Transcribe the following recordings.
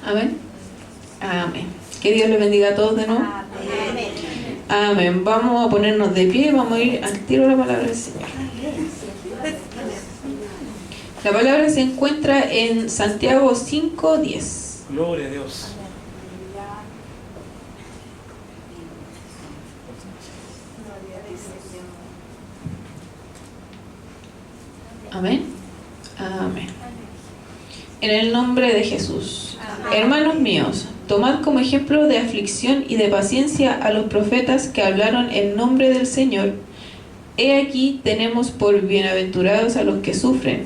Amén. Amén. Que Dios les bendiga a todos de nuevo. Amén. Amén. Vamos a ponernos de pie, vamos a ir al tiro a la palabra del Señor. La palabra se encuentra en Santiago 5:10. Gloria a Dios. Amén. Amén. En el nombre de Jesús. Hermanos míos, tomad como ejemplo de aflicción y de paciencia a los profetas que hablaron en nombre del Señor. He aquí tenemos por bienaventurados a los que sufren.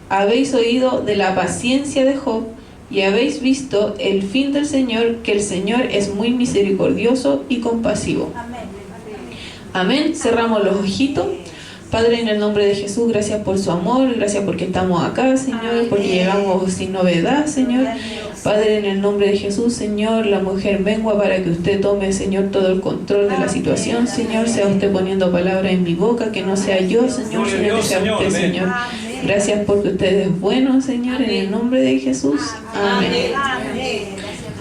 Habéis oído de la paciencia de Job y habéis visto el fin del Señor, que el Señor es muy misericordioso y compasivo. Amén. Cerramos los ojitos. Padre, en el nombre de Jesús, gracias por su amor, gracias porque estamos acá, Señor, porque llegamos sin novedad, Señor. Padre, en el nombre de Jesús, Señor, la mujer mengua para que usted tome, Señor, todo el control de la situación, Señor. Sea usted poniendo palabras en mi boca, que no sea yo, Señor, sino que sea usted, Señor. Gracias porque usted es bueno, Señor, en el nombre de Jesús. Amén.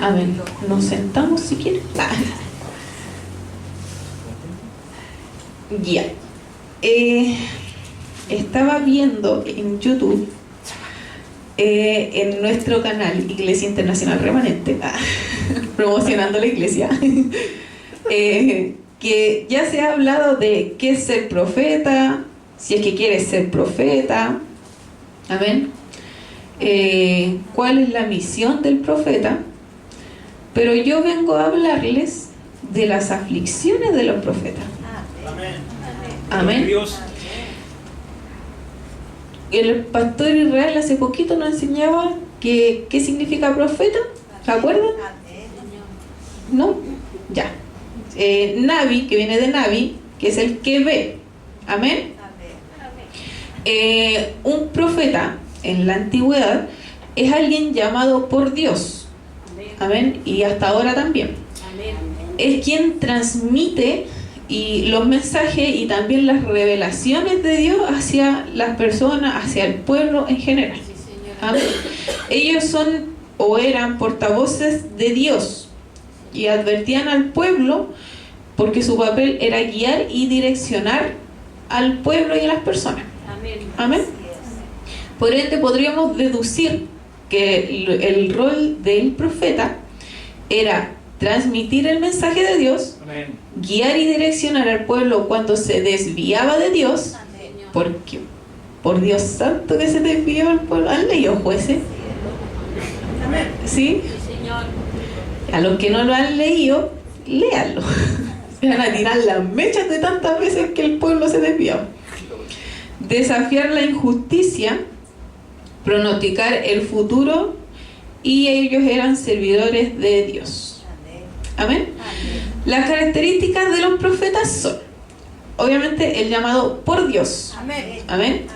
Amén. Nos sentamos si quieren. Ya. Estaba viendo en YouTube, en nuestro canal Iglesia Internacional Remanente, promocionando la iglesia, que ya se ha hablado de qué es ser profeta, si es que quieres ser profeta, amén, cuál es la misión del profeta, pero yo vengo a hablarles de las aflicciones de los profetas. Amén. Amén. Dios. El pastor Israel hace poquito nos enseñaba qué significa profeta. ¿Se acuerdan? ¿No? Ya. Navi, que viene de Navi, que es el que ve. Amén. Un profeta en la antigüedad es alguien llamado por Dios. Amén. Y hasta ahora también. Es quien transmite y los mensajes y también las revelaciones de Dios hacia las personas, hacia el pueblo en general. Amén. Ellos son o eran portavoces de Dios y advertían al pueblo porque su papel era guiar y direccionar al pueblo y a las personas. Amén. Por ende podríamos deducir que el rol del profeta era transmitir el mensaje de Dios, Amén. Guiar y direccionar al pueblo cuando se desviaba de Dios, porque por Dios santo que se desviaba el pueblo. ¿Han leído Jueces? ¿Sí? A los que no lo han leído, léanlo. Se van a tirar las mechas de tantas veces que el pueblo se desviaba. Desafiar la injusticia, pronosticar el futuro, y ellos eran servidores de Dios. Amén. Las características de los profetas son, obviamente, el llamado por Dios. Amén.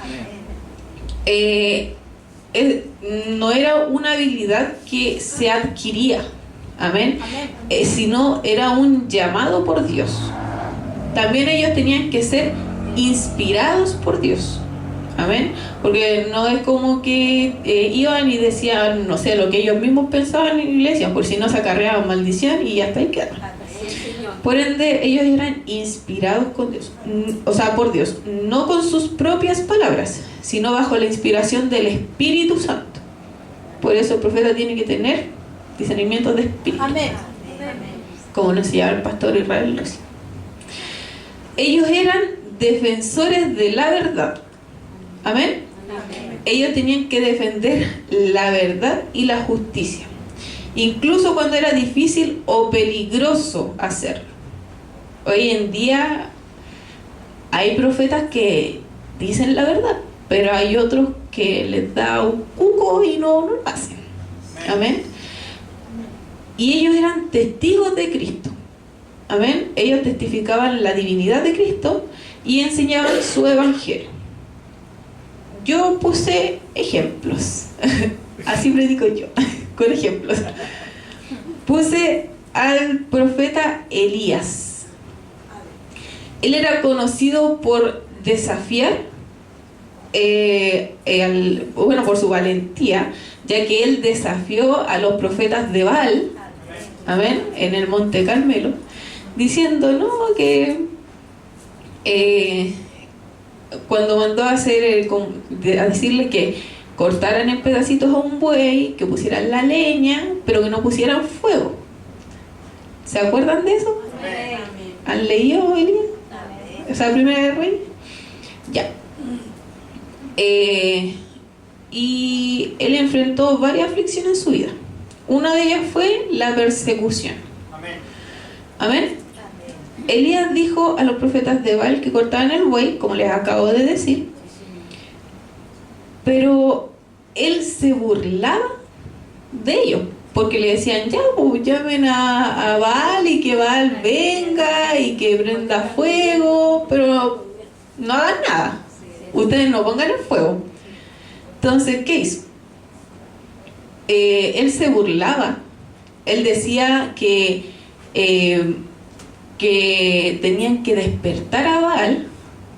No era una habilidad que se adquiría. Amén. Sino era un llamado por Dios. También ellos tenían que ser inspirados por Dios. Amén. Porque no es como que iban y decían, no sé, lo que ellos mismos pensaban en la iglesia, por si no se acarreaban maldición y hasta ahí quedaron. Por ende, ellos eran inspirados con Dios, por Dios, no con sus propias palabras, sino bajo la inspiración del Espíritu Santo. Por eso el profeta tiene que tener discernimiento de espíritu. Amén. Como nos enseñaba el pastor Israel recién. Ellos eran defensores de la verdad. Amén. Ellos tenían que defender la verdad y la justicia, incluso cuando era difícil o peligroso hacerlo. Hoy en día hay profetas que dicen la verdad, pero hay otros que les da un cuco y no lo hacen. Amén. Y ellos eran testigos de Cristo. Amén. Ellos testificaban la divinidad de Cristo y enseñaban su evangelio. Yo puse ejemplos. Así predico yo, con ejemplos. Puse al profeta Elías. Él era conocido por desafiar bueno, por su valentía, ya que él desafió a los profetas de Baal, amén, en el Monte Carmelo, diciendo, no, que cuando mandó a hacer, a decirle que cortaran en pedacitos a un buey, que pusieran la leña, pero que no pusieran fuego. ¿Se acuerdan de eso? Amén. ¿Han leído Elías? ¿Esa Primera de Reyes? Ya. Y él enfrentó varias aflicciones en su vida. Una de ellas fue la persecución. Amén. Amén. Elías dijo a los profetas de Baal que cortaban el buey, como les acabo de decir, pero él se burlaba de ellos, porque le decían, ya, pues llamen a Baal y que Baal venga y que prenda fuego, pero no hagan nada, ustedes no pongan el fuego. Entonces, ¿qué hizo? Él se burlaba, él decía que tenían que despertar a Baal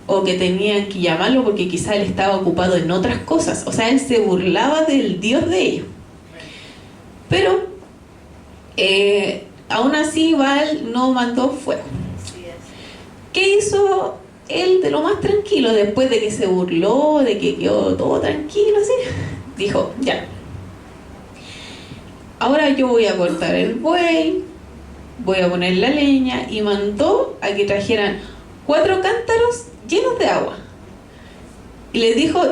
o que tenían que llamarlo porque quizá él estaba ocupado en otras cosas. O sea, él se burlaba del Dios de ellos. Pero aún así Baal no mandó fuego. ¿Qué hizo él de lo más tranquilo después de que se burló, de que quedó todo tranquilo así? Dijo, ya, ahora yo voy a cortar el buey, voy a poner la leña, y mandó a que trajeran 4 cántaros llenos de agua y les dijo,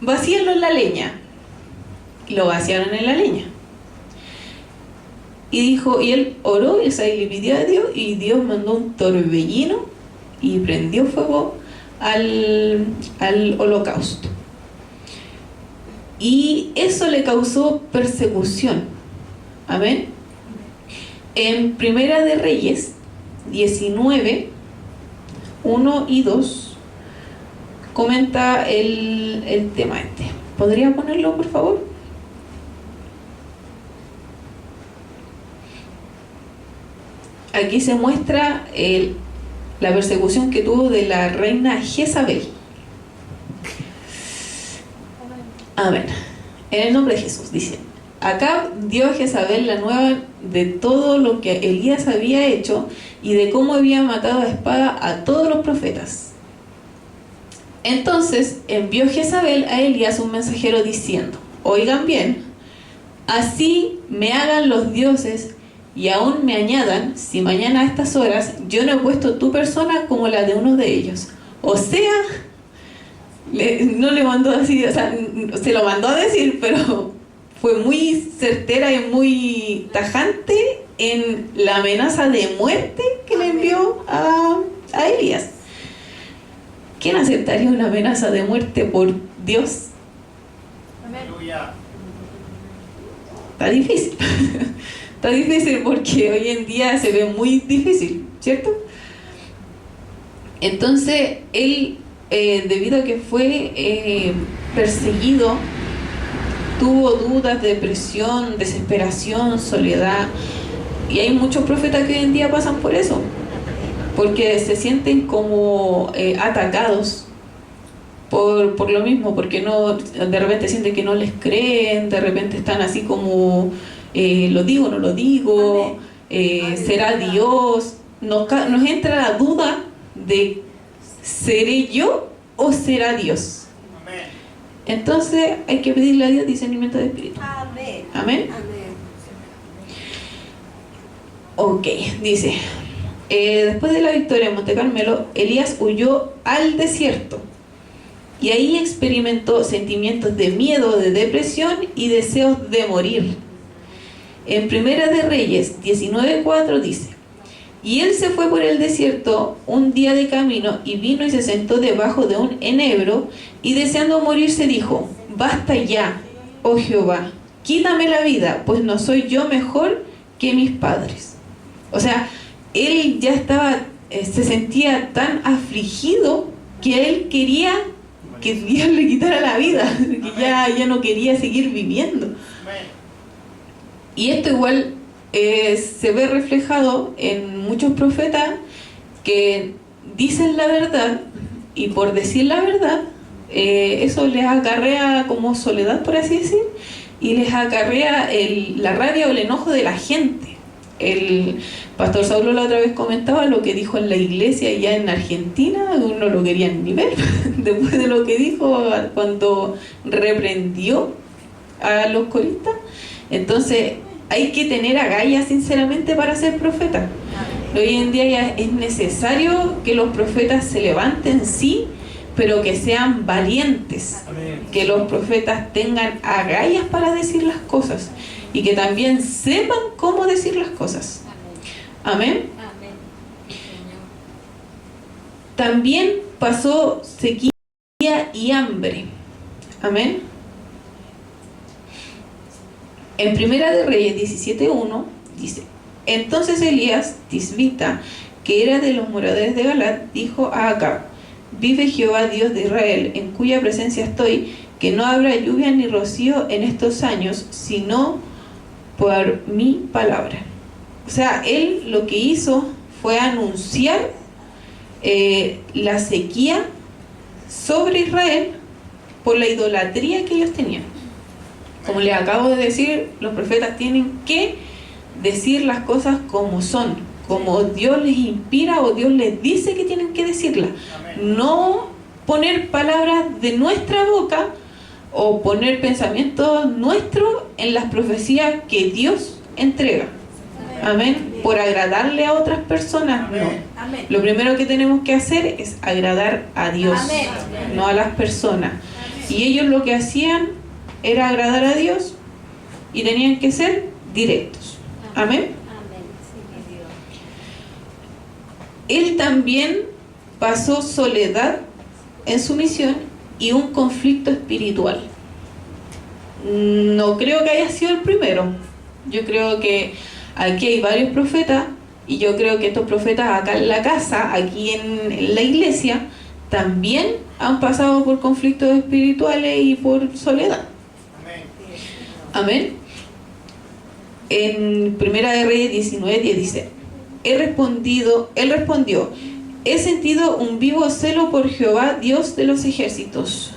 vacíenlo en la leña. Y lo vaciaron en la leña y dijo, y él oró y le pidió a Dios, y Dios mandó un torbellino y prendió fuego al holocausto, y eso le causó persecución. Amén. En Primera de Reyes 19, 1 y 2 comenta el tema este. ¿Podría ponerlo, por favor? Aquí se muestra la persecución que tuvo de la reina Jezabel. Amén. En el nombre de Jesús, dice: Acab dio a Jezabel la nueva de todo lo que Elías había hecho y de cómo había matado a espada a todos los profetas. Entonces envió Jezabel a Elías un mensajero diciendo: Oigan bien, así me hagan los dioses y aún me añadan, si mañana a estas horas yo no he puesto tu persona como la de uno de ellos. O sea, no le mandó así, o sea, se lo mandó a decir, pero fue muy certera y muy tajante en la amenaza de muerte que le envió a Elías. ¿Quién aceptaría una amenaza de muerte por Dios? Amén. Está difícil. Está difícil porque hoy en día se ve muy difícil, ¿cierto? Entonces, él, debido a que fue perseguido, tuvo dudas, depresión, desesperación, soledad. Y hay muchos profetas que hoy en día pasan por eso, porque se sienten como atacados por lo mismo, porque de repente sienten que no les creen, de repente están así como, lo digo, no lo digo, será Dios. Nos entra la duda de, ¿seré yo o será Dios? Entonces hay que pedirle a Dios discernimiento de espíritu. Amén. Amén. Amén. Ok, dice, después de la victoria en Monte Carmelo, Elías huyó al desierto y ahí experimentó sentimientos de miedo, de depresión y deseos de morir. En Primera de Reyes 19:4 dice: Y él se fue por el desierto un día de camino y vino y se sentó debajo de un enebro, y deseando morirse dijo: Basta ya, oh Jehová, quítame la vida, pues no soy yo mejor que mis padres. O sea, él ya estaba, se sentía tan afligido que él quería que Dios le quitara la vida, que ya no quería seguir viviendo. Y esto igual se ve reflejado en muchos profetas que dicen la verdad, y por decir la verdad eso les acarrea como soledad, por así decir, y les acarrea la rabia o el enojo de la gente. El pastor Saulo la otra vez comentaba lo que dijo en la iglesia allá en Argentina, no lo querían ni ver después de lo que dijo cuando reprendió a los coristas. Entonces hay que tener agallas sinceramente para ser profeta. Hoy en día ya es necesario que los profetas se levanten, sí, pero que sean valientes. Que los profetas tengan agallas para decir las cosas y que también sepan cómo decir las cosas. Amén. También pasó sequía y hambre. Amén. En Primera de Reyes 17:1 dice: entonces Elías Tisbita, que era de los moradores de Galat, dijo a Acab: vive Jehová Dios de Israel, en cuya presencia estoy, que no habrá lluvia ni rocío en estos años, sino por mi palabra. O sea, él lo que hizo fue anunciar la sequía sobre Israel por la idolatría que ellos tenían. Como les acabo de decir, los profetas tienen que decir las cosas como son, como Dios les inspira o Dios les dice que tienen que decirlas. No poner palabras de nuestra boca o poner pensamientos nuestros en las profecías que Dios entrega. Amén. Por agradarle a otras personas, no. Lo primero que tenemos que hacer es agradar a Dios, no a las personas. Y ellos lo que hacían era agradar a Dios y tenían que ser directos. Amén. Él también pasó soledad en su misión y un conflicto espiritual. No creo que haya sido el primero. Yo creo que aquí hay varios profetas y yo creo que estos profetas acá en la casa, aquí en la iglesia, también han pasado por conflictos espirituales y por soledad. Amén. En Primera de Reyes 19:10 dice: él respondió: he sentido un vivo celo por Jehová, Dios de los ejércitos.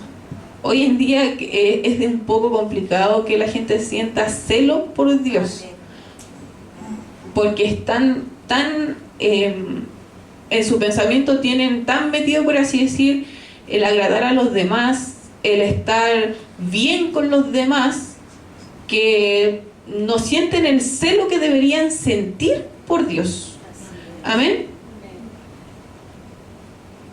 Hoy en día es un poco complicado que la gente sienta celo por Dios, porque están tan en su pensamiento tienen tan metido, por así decir, el agradar a los demás, el estar bien con los demás, que no sienten el celo que deberían sentir por Dios. Amén.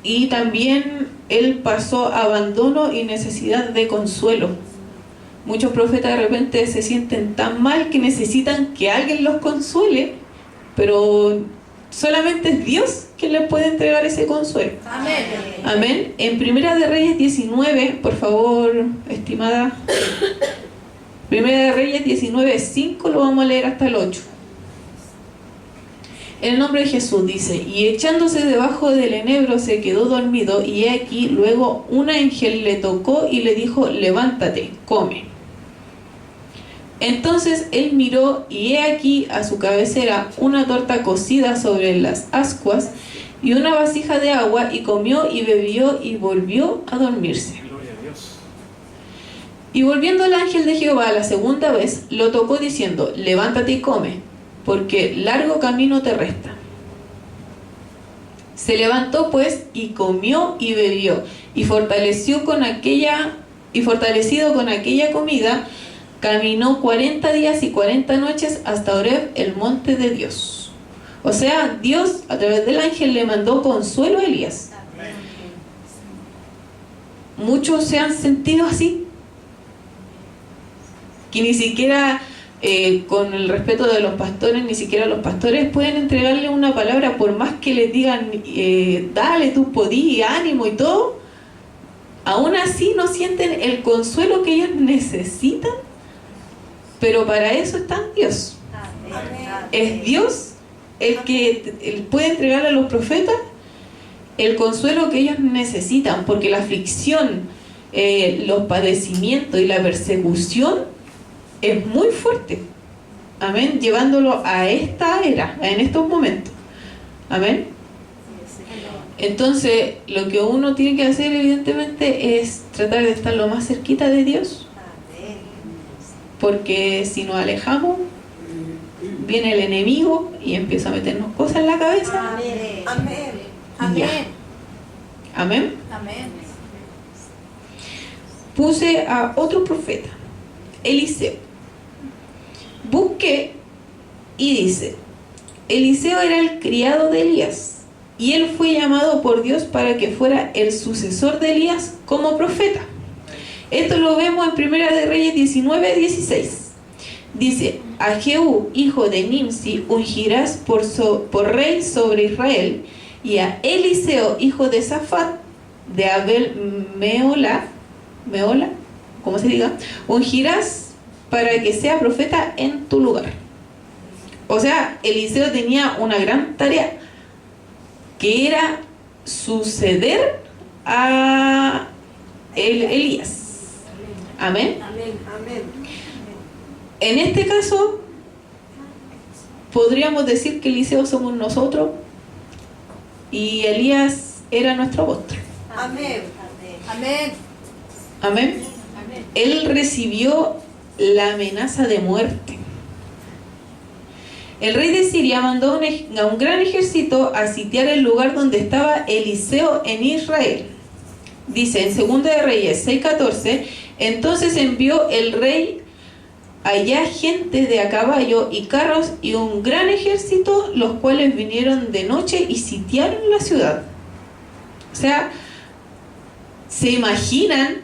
Y también él pasó abandono y necesidad de consuelo. Muchos profetas de repente se sienten tan mal que necesitan que alguien los consuele, pero solamente es Dios quien les puede entregar ese consuelo. Amén. Amén. En Primera de Reyes 19, por favor, estimada. Primera de Reyes 19:5, lo vamos a leer hasta el 8. En el nombre de Jesús dice: y echándose debajo del enebro se quedó dormido, y he aquí luego un ángel le tocó y le dijo: levántate, come. Entonces él miró, y he aquí a su cabecera una torta cocida sobre las ascuas y una vasija de agua, y comió y bebió y volvió a dormirse. Gloria a Dios. Y volviendo el ángel de Jehová la segunda vez, lo tocó diciendo: levántate y come, porque largo camino te resta. Se levantó pues y comió y bebió, y fortalecido con aquella comida, caminó 40 días y 40 noches hasta Horeb, el monte de Dios. O sea, Dios a través del ángel le mandó consuelo a Elías. Muchos se han sentido así, que ni siquiera con el respeto de los pastores, ni siquiera los pastores pueden entregarle una palabra, por más que les digan dale, tú podí, ánimo y todo. Aún así no sienten el consuelo que ellos necesitan, pero para eso está Dios. Es Dios el que puede entregarle a los profetas el consuelo que ellos necesitan, porque la aflicción, los padecimientos y la persecución es muy fuerte. Amén. Llevándolo a esta era, en estos momentos. Amén. Entonces, lo que uno tiene que hacer, evidentemente, es tratar de estar lo más cerquita de Dios, porque si nos alejamos, viene el enemigo y empieza a meternos cosas en la cabeza. Amén. Amén. Ya. Amén. Amén. Puse a otro profeta, Eliseo. Busqué y dice, Eliseo era el criado de Elías, y él fue llamado por Dios para que fuera el sucesor de Elías como profeta. Esto lo vemos en Primera de Reyes 19:16. Dice, a Jehú, hijo de Nimsi, ungirás por rey sobre Israel, y a Eliseo, hijo de Safat, de Abel Meola, ¿cómo se diga? Ungirás para que sea profeta en tu lugar. O sea, Eliseo tenía una gran tarea, que era suceder a Elías. Amén. Amén. En este caso, podríamos decir que Eliseo somos nosotros y Elías era nuestro apóstol. Amén. Amén. Amén. Amén. Él recibió la amenaza de muerte. El rey de Siria mandó a un gran ejército a sitiar el lugar donde estaba Eliseo en Israel. Dice en 2 de Reyes 6:14, entonces envió el rey allá gente de a caballo y carros y un gran ejército, los cuales vinieron de noche y sitiaron la ciudad. O sea, ¿se imaginan,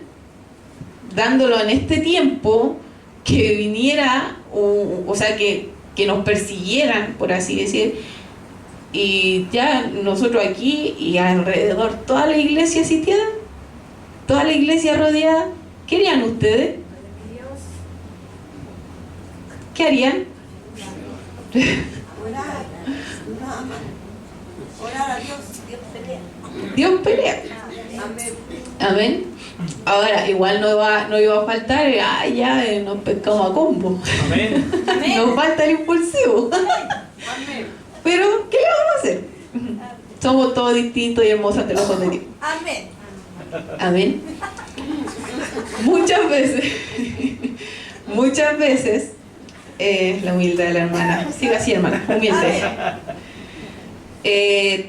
dándolo en este tiempo, que viniera, o sea, que nos persiguieran, por así decir, y ya nosotros aquí y alrededor toda la iglesia sitiada, toda la iglesia rodeada? ¿Qué harían ustedes? ¿Qué harían? Orar a Dios. Dios pelea. Dios pelea. Amén. Amén. Ahora, igual no iba a faltar, nos pescamos a combo. Amén. Nos falta el impulsivo. Amén. Pero, ¿qué le vamos a hacer? Somos todos distintos y hermosos ante los ojos de Dios. Amén. Amén. Muchas veces, la humildad de la hermana. Siga así, hermana, humilde.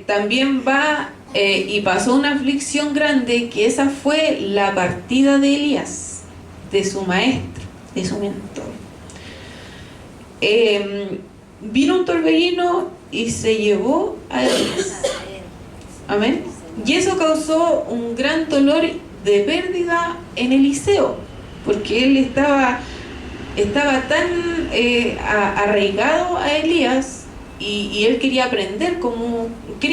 También va y pasó una aflicción grande, que esa fue la partida de Elías, de su maestro, de su mentor. Vino un torbellino y se llevó a Elías. Amén. Y eso causó un gran dolor de pérdida en Eliseo, porque él estaba tan arraigado a Elías, y él quería aprender él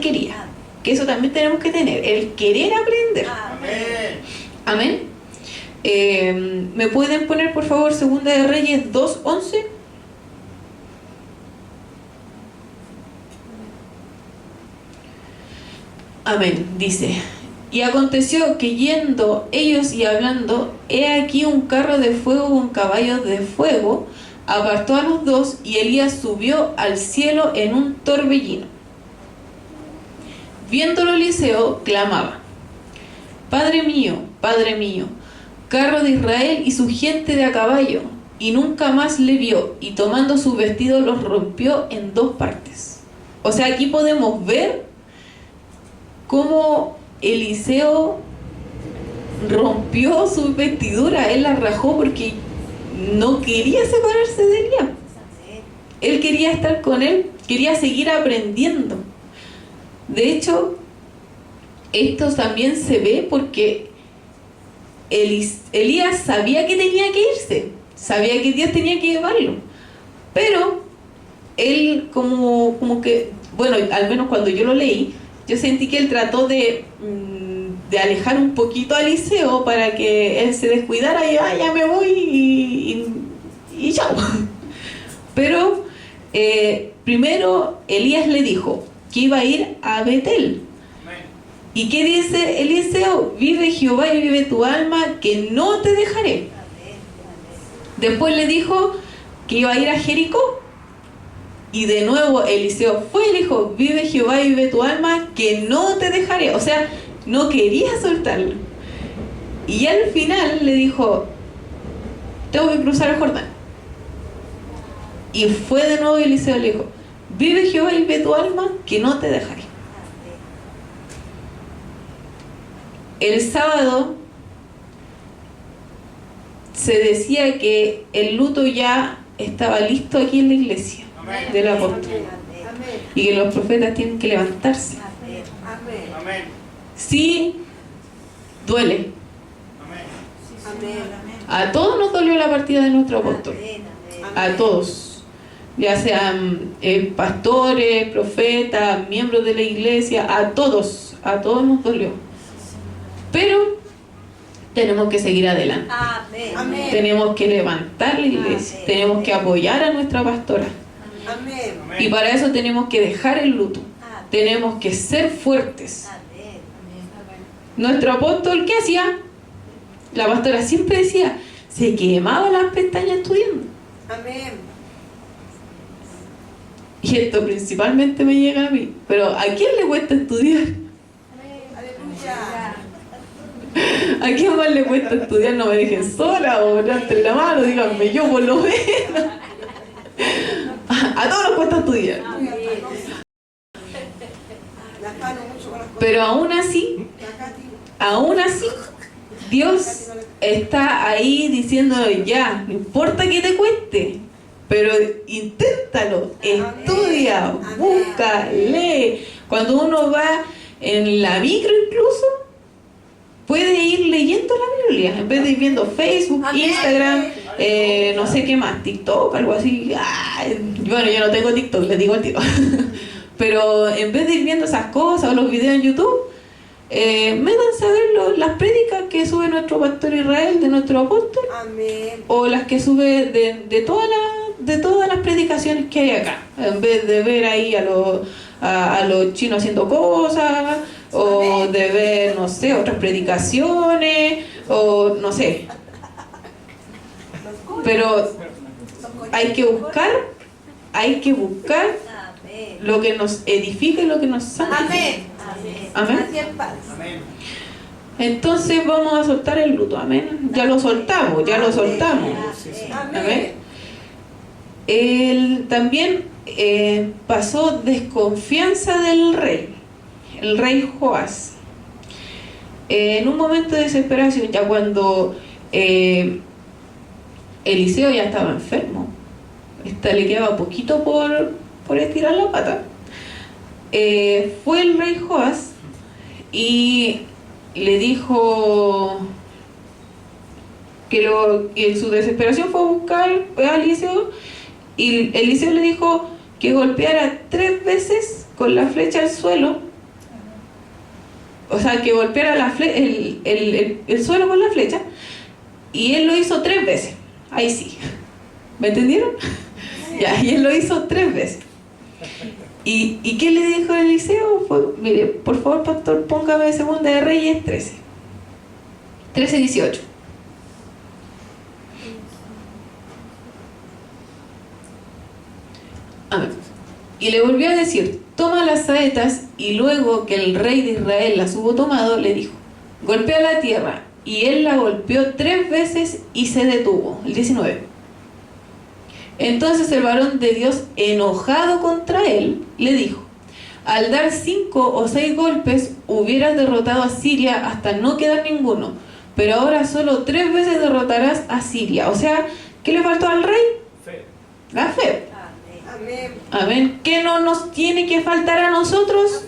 quería, que eso también tenemos que tener, el querer aprender. Amén. Amén. ¿Me pueden poner por favor 2 de Reyes 2:11? Amén. Dice, y aconteció que yendo ellos y hablando, he aquí un carro de fuego con caballos de fuego, apartó a los dos, y Elías subió al cielo en un torbellino. Viéndolo Eliseo, clamaba, Padre mío, carro de Israel y su gente de a caballo. Y nunca más le vio, y tomando sus vestidos los rompió en 2 partes. O sea, aquí podemos ver cómo Eliseo rompió su vestidura. Él la rajó porque no quería separarse de Elías. Él quería estar con él, quería seguir aprendiendo. De hecho, esto también se ve porque Elías sabía que tenía que irse, sabía que Dios tenía que llevarlo, pero él como que, bueno, al menos cuando yo lo leí, yo sentí que él trató de alejar un poquito a Eliseo para que él se descuidara y ya me voy y chao. Pero primero Elías le dijo que iba a ir a Betel. ¿Y qué dice Eliseo? Vive Jehová y vive tu alma, que no te dejaré. Después le dijo que iba a ir a Jericó. Y de nuevo Eliseo fue y le dijo, vive Jehová y vive tu alma, que no te dejaré. O sea, no quería soltarlo. Y al final le dijo, tengo que cruzar el Jordán. Y fue de nuevo Eliseo y le dijo, vive Jehová y vive tu alma, que no te dejaré. El sábado se decía que el luto ya estaba listo aquí en la iglesia del apóstol. Y que los profetas tienen que levantarse. Sí, duele. A todos nos dolió la partida de nuestro apóstol. A todos. Ya sean pastores, profetas, miembros de la iglesia, a todos nos dolió. Pero tenemos que seguir adelante. Amén. Tenemos que levantar la iglesia. Amén. Tenemos que apoyar a nuestra pastora. Amén. Y para eso tenemos que dejar el luto. Tenemos que ser fuertes. Nuestro apóstol, ¿qué hacía? La pastora siempre decía, se quemaba las pestañas estudiando. Amén. Y esto principalmente me llega a mí. Pero ¿a quién le cuesta estudiar? Aleluya. ¿A quién más le cuesta estudiar? No me dejen sola o levanten la mano, díganme yo por lo menos. A todos nos cuesta estudiar. Pero aún así, Dios está ahí diciendo, ya, no importa que te cueste, pero inténtalo, estudia, busca, lee. Cuando uno va en la micro incluso, puede ir leyendo la Biblia, en vez de ir viendo Facebook, Instagram, no sé qué más, TikTok, algo así. Bueno, yo no tengo TikTok, les digo al tiro. Pero en vez de ir viendo esas cosas o los videos en YouTube, métanse a ver las prédicas que sube nuestro pastor Israel, de nuestro apóstol. Amén. O las que sube de todas las predicaciones que hay acá, en vez de ver ahí a los chinos haciendo cosas, o de ver, no sé, otras predicaciones, o no sé. Pero hay que buscar lo que nos edifica y lo que nos sana. Amén. Amén. Amén. Entonces vamos a soltar el luto. Amén. Ya lo soltamos. Amén. Él también pasó desconfianza del rey, el rey Joás. En un momento de desesperación, ya cuando Eliseo ya estaba enfermo, le quedaba poquito por estirar la pata, fue el rey Joás y le dijo que en su desesperación fue a buscar a Eliseo, y Eliseo le dijo que golpeara 3 veces con la flecha al suelo, o sea, que golpeara el suelo con la flecha, y él lo hizo 3 veces. Ahí sí, ¿me entendieron? Ya, y él lo hizo 3 veces. ¿Y qué le dijo a Eliseo? Mire, por favor, pastor, póngame Segunda de Reyes 13:18. Amén. Y le volvió a decir, toma las saetas, y luego que el rey de Israel las hubo tomado, le dijo, golpea la tierra. Y él la golpeó 3 veces y se detuvo. El 19. Entonces el varón de Dios, enojado contra él, le dijo, al dar 5 o 6 golpes hubieras derrotado a Siria hasta no quedar ninguno, pero ahora solo 3 veces derrotarás a Siria. O sea, ¿qué le faltó al rey? Fe. La fe. Amén. Amén. ¿Qué no nos tiene que faltar a nosotros?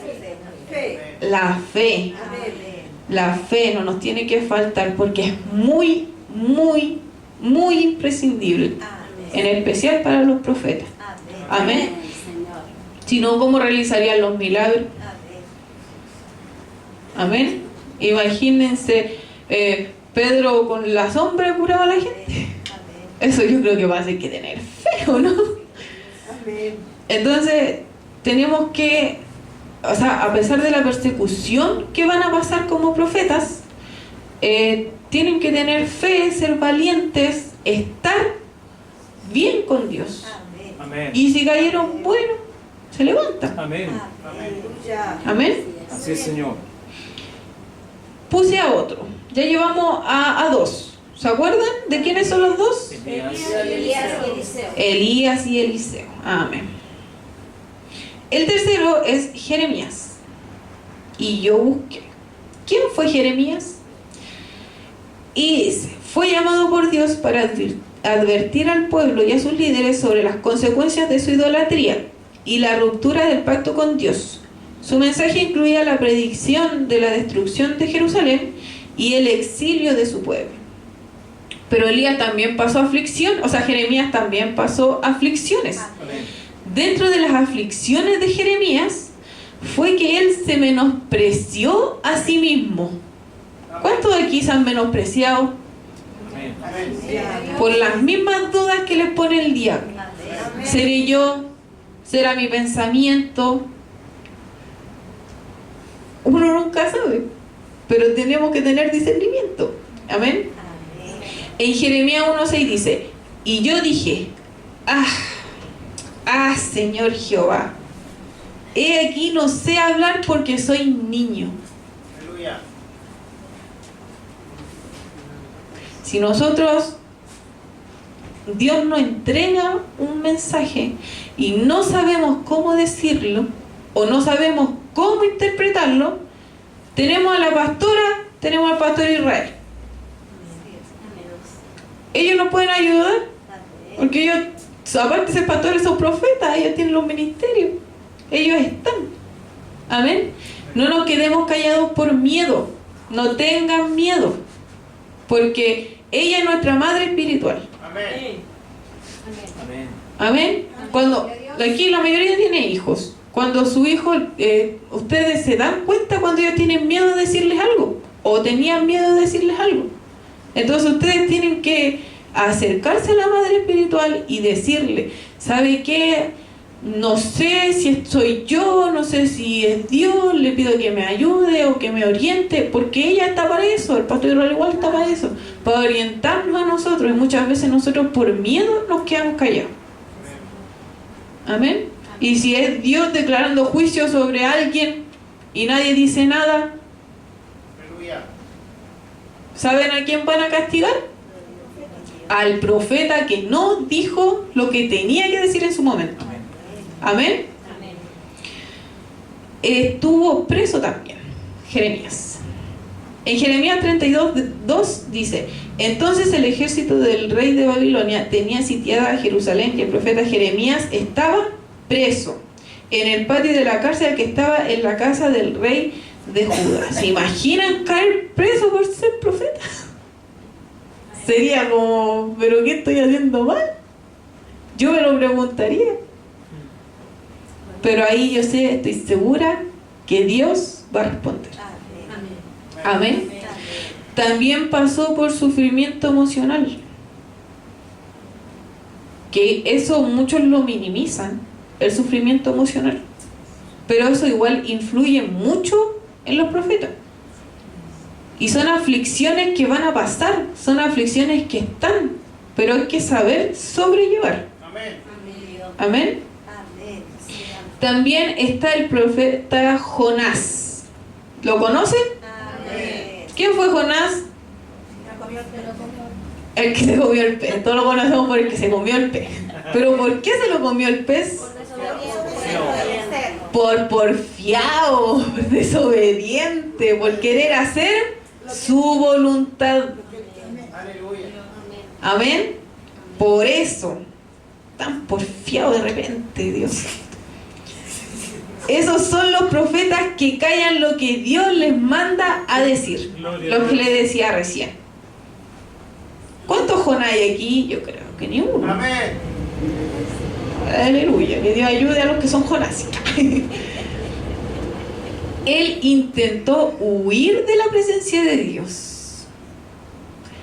Fe. La fe. Amén. La fe no nos tiene que faltar, porque es muy, muy, muy imprescindible, en especial para los profetas. Amén. Si no, ¿cómo realizarían los milagros? Amén. Imagínense, Pedro con la sombra curaba a la gente. Eso yo creo que va a ser que tener fe, ¿o no? Amén. Entonces, tenemos que, o sea, a pesar de la persecución que van a pasar como profetas, tienen que tener fe, ser valientes, estar bien con Dios. Amén. Y si cayeron, bueno, se levantan. Amén. Aleluya. Amén. Así es, Señor. Puse a otro. Ya llevamos a dos. ¿Se acuerdan de quiénes son los dos? Elías. Elías y Eliseo. Elías y Eliseo. Amén. El tercero es Jeremías. Y yo busqué. ¿Quién fue Jeremías? Y dice, fue llamado por Dios para advertir al pueblo y a sus líderes sobre las consecuencias de su idolatría y la ruptura del pacto con Dios. Su mensaje incluía la predicción de la destrucción de Jerusalén y el exilio de su pueblo. Pero Elías también pasó aflicción, o sea, Jeremías también pasó aflicciones. Amén. Dentro de las aflicciones de Jeremías fue que él se menospreció a sí mismo. ¿Cuántos de aquí se han menospreciado Amén. Aleluya. por las mismas dudas que les pone el diablo? Amén. ¿Seré yo? ¿Será mi pensamiento? Uno nunca sabe, pero tenemos que tener discernimiento. Amén. En Jeremías 1:6 dice, y yo dije, Señor Jehová, he aquí no sé hablar porque soy niño. Aleluya. Si nosotros, Dios nos entrega un mensaje y no sabemos cómo decirlo o no sabemos cómo interpretarlo, tenemos a la pastora, tenemos al pastor Israel. Ellos nos pueden ayudar porque ellos, aparte de ser pastores, son profetas, ellos tienen los ministerios, ellos están. Amén. No nos quedemos callados por miedo, no tengan miedo, porque ella es nuestra madre espiritual. Amén. Amén. Amén. Cuando aquí la mayoría tiene hijos, cuando su hijo, ustedes se dan cuenta cuando ellos tienen miedo de decirles algo o tenían miedo de decirles algo. Entonces ustedes tienen que acercarse a la madre espiritual y decirle, ¿sabe qué? No sé si soy yo, no sé si es Dios, le pido que me ayude o que me oriente, porque ella está para eso, el pastor Israel igual está para eso, para orientarnos a nosotros, y muchas veces nosotros por miedo nos quedamos callados. Amén. Y si es Dios declarando juicio sobre alguien y nadie dice nada, Aleluya. ¿saben a quién van a castigar? Al profeta que no dijo lo que tenía que decir en su momento. Amén. Amén. Estuvo preso también Jeremías. En Jeremías 32:2 dice, entonces el ejército del rey de Babilonia tenía sitiada a Jerusalén y el profeta Jeremías estaba preso en el patio de la cárcel que estaba en la casa del rey de Judá. ¿Se imaginan caer preso por ser profeta? Sería como, ¿pero qué estoy haciendo mal? Yo me lo preguntaría. Pero ahí yo sé, estoy segura que Dios va a responder. Amén. También pasó por sufrimiento emocional. Que eso muchos lo minimizan, el sufrimiento emocional. Pero eso igual influye mucho en los profetas. Y son aflicciones que van a pasar, son aflicciones que están, pero hay que saber sobrellevar. Amén. Amén. También está el profeta Jonás. ¿Lo conocen? ¿Quién fue Jonás? El que se comió el pez. Todos lo conocemos por el que se comió el pez. ¿Pero por qué se lo comió el pez? Por porfiado, por desobediente, por querer hacer su voluntad. Aleluya. Amén. Por eso, tan porfiado de repente, Dios. Esos son los profetas que callan lo que Dios les manda a decir. Lo que le decía recién. ¿Cuántos Jonás hay aquí? Yo creo que ni uno. Amén. Aleluya, que Dios ayude a los que son Jonás. Él intentó huir de la presencia de Dios.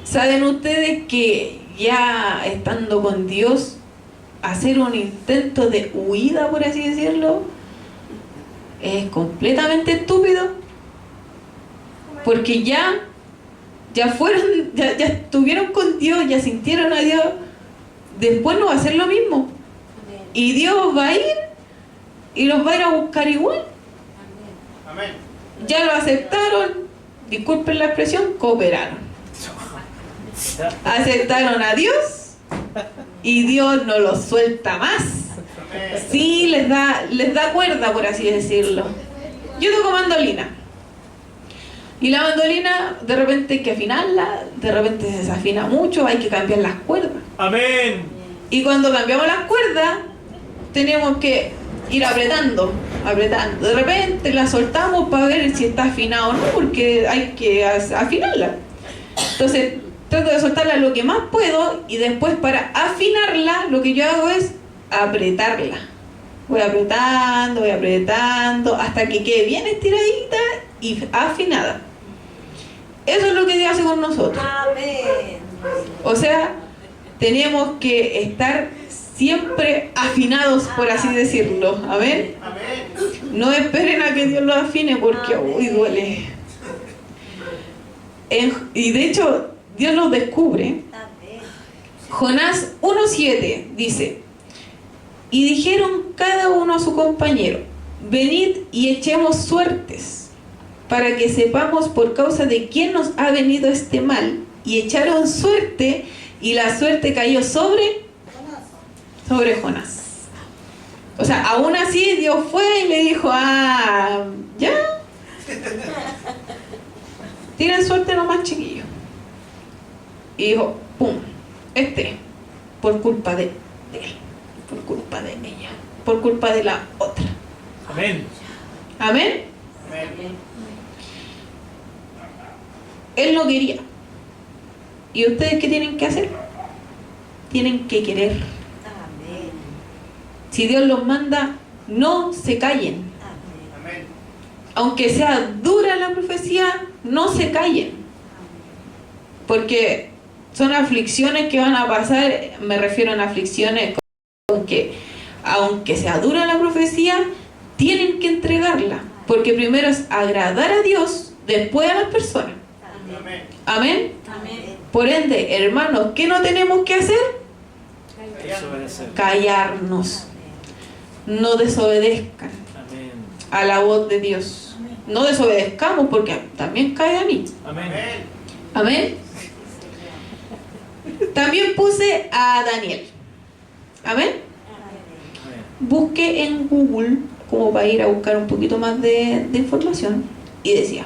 ¿Saben ustedes que ya estando con Dios, hacer un intento de huida, por así decirlo, es completamente estúpido? Porque ya estuvieron con Dios, ya sintieron a Dios, después no va a ser lo mismo. Y Dios va a ir y los va a ir a buscar igual. Amén. Ya lo aceptaron, disculpen la expresión, cooperaron. Aceptaron a Dios y Dios no los suelta más. Amén. Sí, les da cuerda, por así decirlo. Yo toco mandolina. Y la mandolina, de repente hay que afinarla, de repente se desafina mucho, hay que cambiar las cuerdas. Amén. Y cuando cambiamos las cuerdas, tenemos que ir apretando. De repente la soltamos para ver si está afinada o no, porque hay que afinarla. Entonces, trato de soltarla lo que más puedo y después para afinarla, lo que yo hago es apretarla. Voy apretando hasta que quede bien estiradita y afinada. Eso es lo que Dios hace con nosotros. Amén. O sea, tenemos que estar siempre afinados, por así decirlo. Amén. Amén. No esperen a que Dios los afine porque uy, duele. Y de hecho, Dios los descubre. Amén. Jonás 1:7 dice: y dijeron cada uno a su compañero: venid y echemos suertes, para que sepamos por causa de quién nos ha venido este mal. Y echaron suerte, y la suerte cayó sobre Jonás. O sea, aún así Dios fue y le dijo: ya, tienen suerte nomás, chiquillos. Y dijo: pum, por culpa de él, por culpa de ella, por culpa de la otra. Amén. Amén. Amén. Él no quería. ¿Y ustedes qué tienen que hacer? Tienen que querer. Amén. Si Dios los manda, no se callen. Amén. Amén. Aunque sea dura la profecía, no se callen. Porque son aflicciones que van a pasar. Me refiero a aflicciones con que, aunque sea dura la profecía, tienen que entregarla. Porque primero es agradar a Dios, después a las personas. Amén. Amén. Amén. Por ende, hermanos, ¿qué no tenemos que hacer? Desobedecer. Callarnos. No desobedezcan Amén. a la voz de Dios. No desobedezcamos porque también cae a mí. Amén. Amén. También puse a Daniel. Amén. Busqué en Google como para ir a buscar un poquito más de información y decía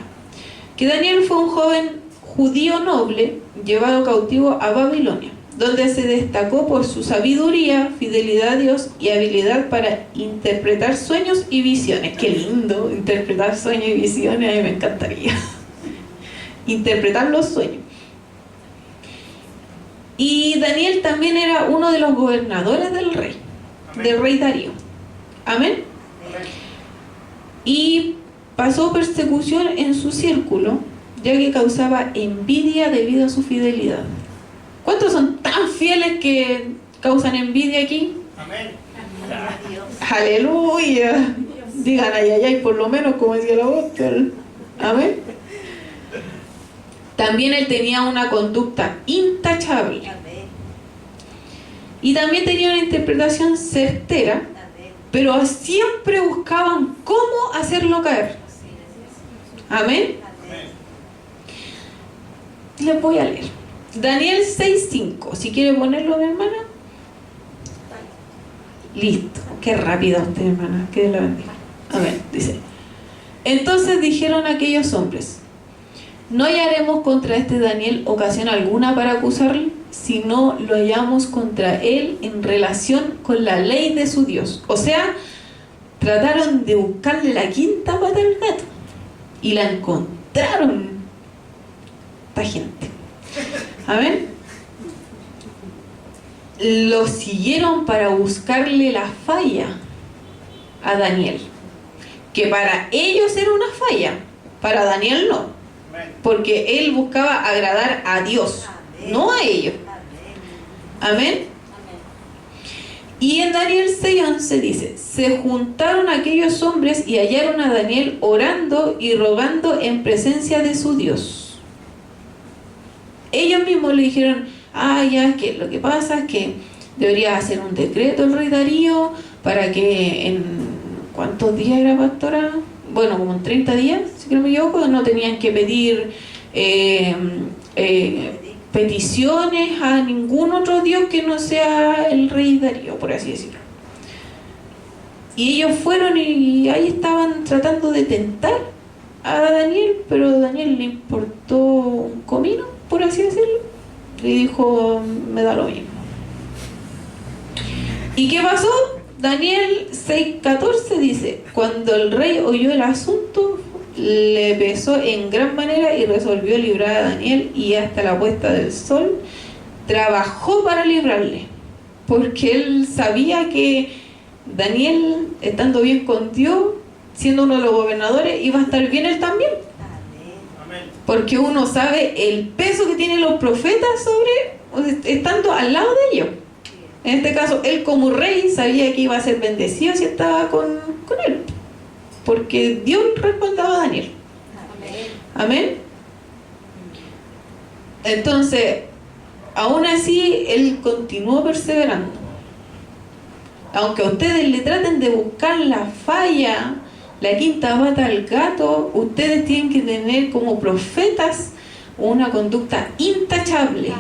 que Daniel fue un joven judío noble llevado cautivo a Babilonia, donde se destacó por su sabiduría, fidelidad a Dios y habilidad para interpretar sueños y visiones. Qué lindo, interpretar sueños y visiones, a mí me encantaría. Interpretar los sueños. Y Daniel también era uno de los gobernadores del rey Darío. Amén. Y pasó persecución en su círculo, ya que causaba envidia debido a su fidelidad. ¿Cuántos son tan fieles que causan envidia aquí? Amén. ¡Aleluya! Digan ay, ay, ay, por lo menos, como decía el apóstol. Amén. También él tenía una conducta intachable. Amén. Y también tenía una interpretación certera, Amén. pero siempre buscaban cómo hacerlo caer. Amén. Amén. Les voy a leer. Daniel 6:5. Si quiere ponerlo, mi hermana. Listo. Qué rápida usted, hermana. Que Dios la bendiga. Amén. Dice: entonces dijeron aquellos hombres: no hallaremos contra este Daniel ocasión alguna para acusarle, si no lo hallamos contra él en relación con la ley de su Dios. O sea, trataron de buscarle la quinta pata al gato y la encontraron. Esta gente. Amén. Lo siguieron para buscarle la falla a Daniel, que para ellos era una falla, para Daniel no, Amén. porque él buscaba agradar a Dios, no a ellos. Amén. Y en Daniel 6:11 dice: se juntaron aquellos hombres y hallaron a Daniel orando y rogando en presencia de su Dios. Ellos mismos le dijeron: ya, que lo que pasa es que Debería hacer un decreto el rey Darío para que en... ¿Cuántos días era, pastora? Bueno, como en 30 días, si no me equivoco, no tenían que pedir peticiones a ningún otro dios que no sea el rey Darío, por así decirlo. Y ellos fueron y ahí estaban tratando de tentar a Daniel, pero a Daniel le importó un comino, por así decirlo, y dijo, me da lo mismo. ¿Y qué pasó? Daniel 6:14 dice, cuando el rey oyó el asunto, le pesó en gran manera y resolvió librar a Daniel, y hasta la puesta del sol trabajó para librarle, porque él sabía que Daniel, estando bien con Dios, siendo uno de los gobernadores, iba a estar bien él también. Amén. Porque uno sabe el peso que tienen los profetas estando al lado de ellos. En este caso, él como rey sabía que iba a ser bendecido si estaba con él, porque Dios respaldaba a Daniel. Amén. Entonces, aún así, él continuó perseverando. Aunque a ustedes le traten de buscar la falla, la quinta pata al gato, ustedes tienen que tener como profetas una conducta intachable.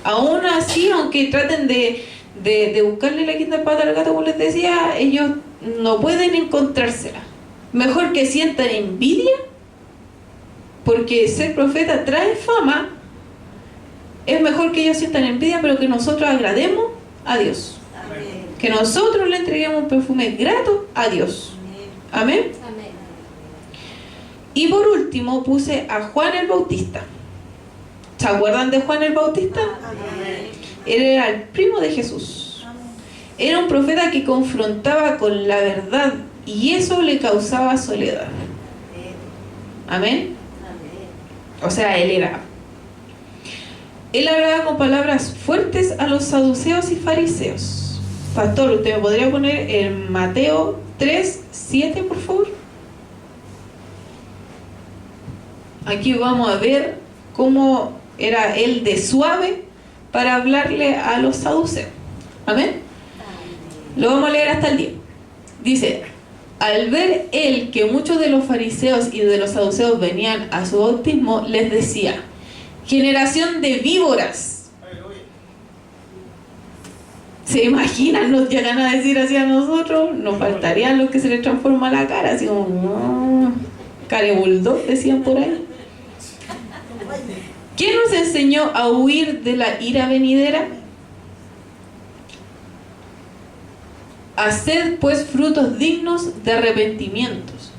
Aún así, aunque traten de buscarle la quinta pata al gato, como les decía, ellos no pueden encontrársela. Mejor que sientan envidia, porque ser profeta trae fama. Es mejor que ellos sientan envidia, pero que nosotros agrademos a Dios. Que nosotros le entreguemos un perfume grato a Dios. Amén. Y por último puse a Juan el Bautista. ¿Se acuerdan de Juan el Bautista? Él era el primo de Jesús. Era un profeta que confrontaba con la verdad y eso le causaba soledad. Amén. O sea, él hablaba con palabras fuertes a los saduceos y fariseos. Pastor, ¿usted me podría poner en Mateo 3:7, por favor? Aquí vamos a ver cómo era él de suave para hablarle a los saduceos. ¿Amén? Lo vamos a leer hasta el 10. Dice, al ver él que muchos de los fariseos y de los saduceos venían a su bautismo, les decía, generación de víboras. ¿Se imaginan? Nos llegan a decir así a nosotros, nos faltarían los que se les transforma la cara, así como, no, carebulldog, decían por ahí. ¿Quién nos enseñó a huir de la ira venidera? Haced pues frutos dignos de arrepentimientos.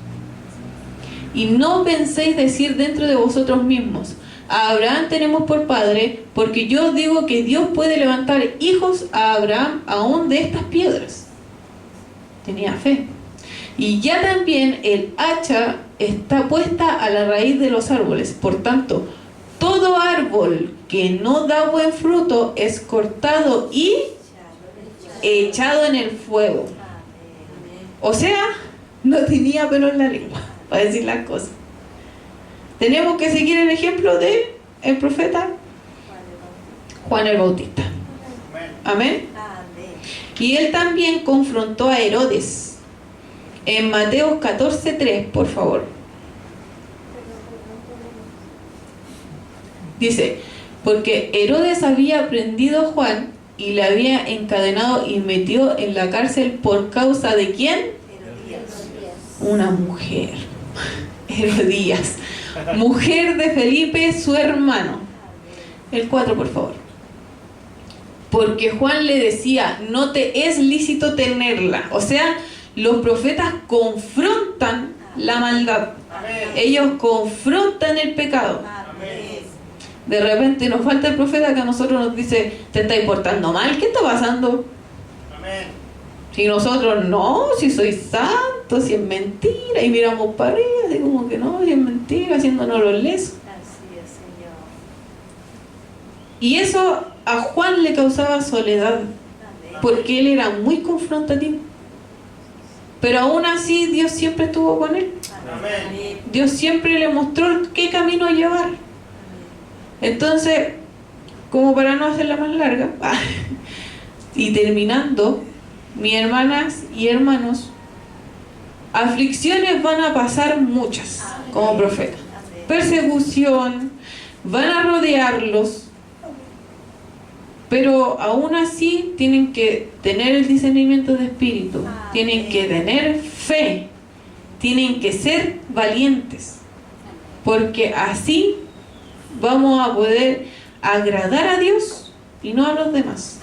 Y no penséis decir dentro de vosotros mismos, a Abraham tenemos por padre, porque yo os digo que Dios puede levantar hijos a Abraham aún de estas piedras. Tenía fe. Y ya también el hacha está puesta a la raíz de los árboles. Por tanto, todo árbol que no da buen fruto es cortado y echado en el fuego. O sea, no tenía pelo en la lengua para decir las cosas. Tenemos que seguir el ejemplo de el profeta Juan el Bautista. Amén. Y él también confrontó a Herodes. En Mateo 14:3, por favor. Dice, porque Herodes había prendido a Juan y le había encadenado y metió en la cárcel por causa de ¿quién? Una mujer. Herodías. Mujer de Felipe, su hermano. El 4, por favor. Porque Juan le decía, no te es lícito tenerla. O sea, los profetas confrontan la maldad. Ellos confrontan el pecado. De repente nos falta el profeta que a nosotros nos dice, ¿te estáis portando mal? ¿Qué está pasando? Si nosotros, no, si soy santo, si es mentira, y miramos para arriba, así como que no, si es mentira, haciéndonos los lesos. Y eso a Juan le causaba soledad, porque él era muy confrontativo. Pero aún así Dios siempre estuvo con él. Dios siempre le mostró qué camino llevar. Entonces, como para no hacerla más larga, Y terminando, mis hermanas y hermanos, aflicciones van a pasar muchas como profeta. Persecución, van a rodearlos, pero aún así tienen que tener el discernimiento de espíritu, tienen que tener fe, tienen que ser valientes, porque así vamos a poder agradar a Dios y no a los demás.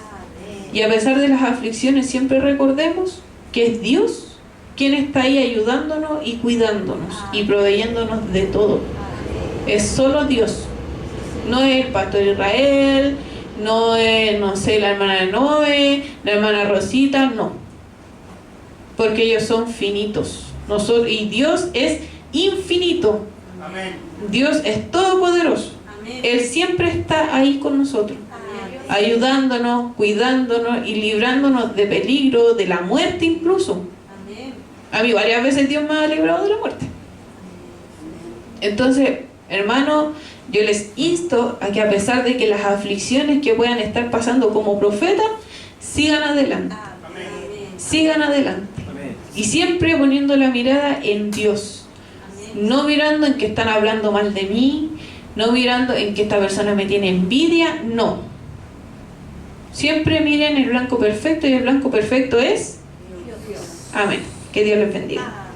Y a pesar de las aflicciones, siempre recordemos que es Dios quien está ahí ayudándonos y cuidándonos y proveyéndonos de todo. Es solo Dios. No es el pastor Israel, no es, no sé, la hermana Noé, la hermana Rosita, no. Porque ellos son finitos. Nosotros, y Dios es infinito. Amén. Dios es todopoderoso. Él siempre está ahí con nosotros, ayudándonos, cuidándonos y librándonos de peligro, de la muerte incluso. A mí varias veces Dios me ha librado de la muerte. Entonces, hermanos, yo les insto a que a pesar de que las aflicciones que puedan estar pasando como profeta, sigan adelante. Sigan adelante. Y siempre poniendo la mirada en Dios. No mirando en que están hablando mal de mí, no mirando en que esta persona me tiene envidia, no. Siempre miren el blanco perfecto, y el blanco perfecto es... Amén. Que Dios les bendiga.